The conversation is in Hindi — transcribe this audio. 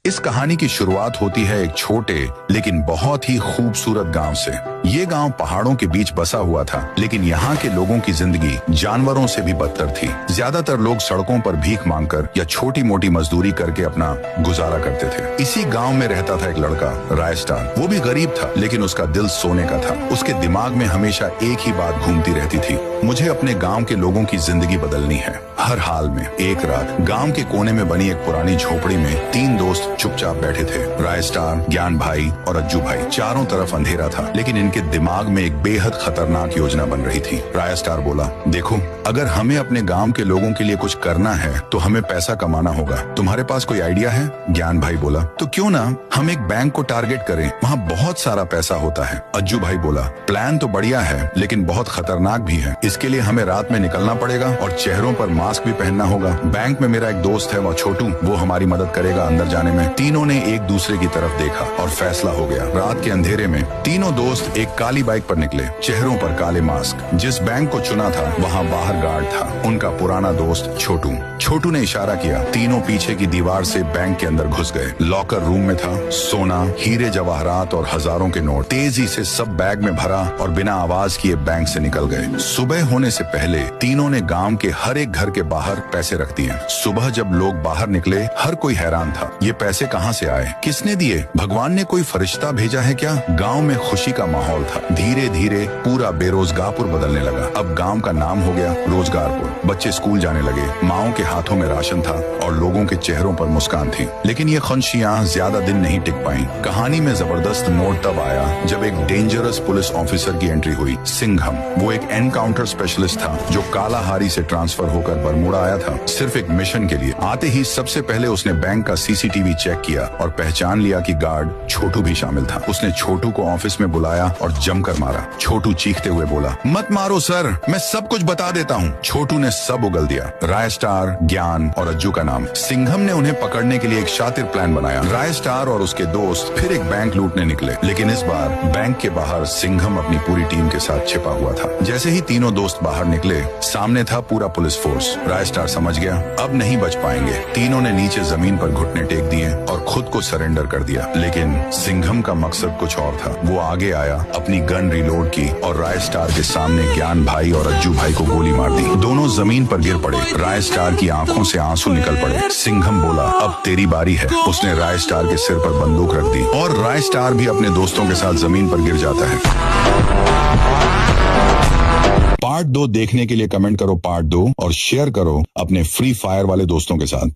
इस कहानी की शुरुआत होती है एक छोटे लेकिन बहुत ही खूबसूरत गांव से। ये गांव पहाड़ों के बीच बसा हुआ था, लेकिन यहाँ के लोगों की जिंदगी जानवरों से भी बदतर थी। ज्यादातर लोग सड़कों पर भीख मांगकर या छोटी मोटी मजदूरी करके अपना गुजारा करते थे। इसी गांव में रहता था एक लड़का, रायस्टार। वो भी गरीब था, लेकिन उसका दिल सोने का था। उसके दिमाग में हमेशा एक ही बात घूमती रहती थी, मुझे अपने गाँव के लोगों की जिंदगी बदलनी है। हर हाल में एक रात गांव के कोने में बनी एक पुरानी झोपड़ी में तीन दोस्त चुपचाप बैठे थे, रायस्टार, ज्ञान भाई और अज्जू भाई। चारों तरफ अंधेरा था, लेकिन इनके दिमाग में एक बेहद खतरनाक योजना बन रही थी। रायस्टार बोला, देखो, अगर हमें अपने गांव के लोगों के लिए कुछ करना है तो हमें पैसा कमाना होगा। तुम्हारे पास कोई आइडिया है? ज्ञान भाई बोला, तो क्यों ना हम एक बैंक को टारगेट करें, वहाँ बहुत सारा पैसा होता है। अज्जू भाई बोला, प्लान तो बढ़िया है, लेकिन बहुत खतरनाक भी है। इसके लिए हमें रात में निकलना पड़ेगा और चेहरों पर मास्क भी पहनना होगा। बैंक में मेरा एक दोस्त है, वो छोटू, वो हमारी मदद करेगा अंदर जाने में। तीनों ने एक दूसरे की तरफ देखा और फैसला हो गया। रात के अंधेरे में तीनों दोस्त एक काली बाइक पर निकले, चेहरों पर काले मास्क। जिस बैंक को चुना था वहाँ बाहर गार्ड था, उनका पुराना दोस्त छोटू। छोटू ने इशारा किया, तीनों पीछे की दीवार से बैंक के अंदर घुस गए। लॉकर रूम में था सोना, हीरे जवाहरात और हजारों के नोट। तेजी से सब बैग में भरा और बिना आवाज किए बैंक से निकल गए। सुबह होने से पहले तीनों ने गांव के हर एक घर के बाहर पैसे रख दिए। सुबह जब लोग बाहर निकले, हर कोई हैरान था, ये पैसे कहाँ से आए, किसने दिए, भगवान ने कोई फरिश्ता भेजा है क्या? गांव में खुशी का माहौल था। धीरे धीरे पूरा बेरोजगारपुर बदलने लगा। अब गांव का नाम हो गया रोजगारपुर। बच्चे स्कूल जाने लगे, माओं के हाथों में राशन था और लोगों के चेहरों पर मुस्कान थी। लेकिन ये खुशियां ज्यादा दिन नहीं टिक पाई। कहानी में जबरदस्त मोड़ तब आया जब एक डेंजरस पुलिस ऑफिसर की एंट्री हुई, सिंघम। वो एक एनकाउंटर स्पेशलिस्ट था जो कालाहारी से ट्रांसफर होकर बरमूडा आया था, सिर्फ एक मिशन के लिए। आते ही सबसे पहले उसने बैंक का सीसीटीवी चेक किया और पहचान लिया कि गार्ड छोटू भी शामिल था। उसने छोटू को ऑफिस में बुलाया और जमकर मारा। छोटू चीखते हुए बोला, मत मारो सर, मैं सब कुछ बता देता हूँ। छोटू ने सब उगल दिया, रायस्टार, ज्ञान और अज्जू का नाम। सिंघम ने उन्हें पकड़ने के लिए एक शातिर प्लान बनाया। रायस्टार और उसके दोस्त फिर एक बैंक लूटने निकले, लेकिन इस बार बैंक के बाहर सिंघम अपनी पूरी टीम के साथ छिपा हुआ था। जैसे ही तीनों दोस्त बाहर निकले, सामने था पूरा पुलिस फोर्स। रायस्टार समझ गया, अब नहीं बच पाएंगे। तीनों ने नीचे जमीन पर घुटने टेक दिए और खुद को सरेंडर कर दिया। लेकिन सिंघम का मकसद कुछ और था। वो आगे आया, अपनी गन रिलोड की और रायस्टार के सामने ज्ञान भाई और अज्जू भाई को गोली मार दी। दोनों जमीन पर गिर पड़े। रायस्टार की आंखों से आंसू निकल पड़े। सिंघम बोला, अब तेरी बारी है। उसने रायस्टार के सिर पर बंदूक रख दी और रायस्टार भी अपने दोस्तों के साथ जमीन पर गिर जाता है। पार्ट 2 देखने के लिए कमेंट करो पार्ट 2 और शेयर करो अपने फ्री फायर वाले दोस्तों के साथ।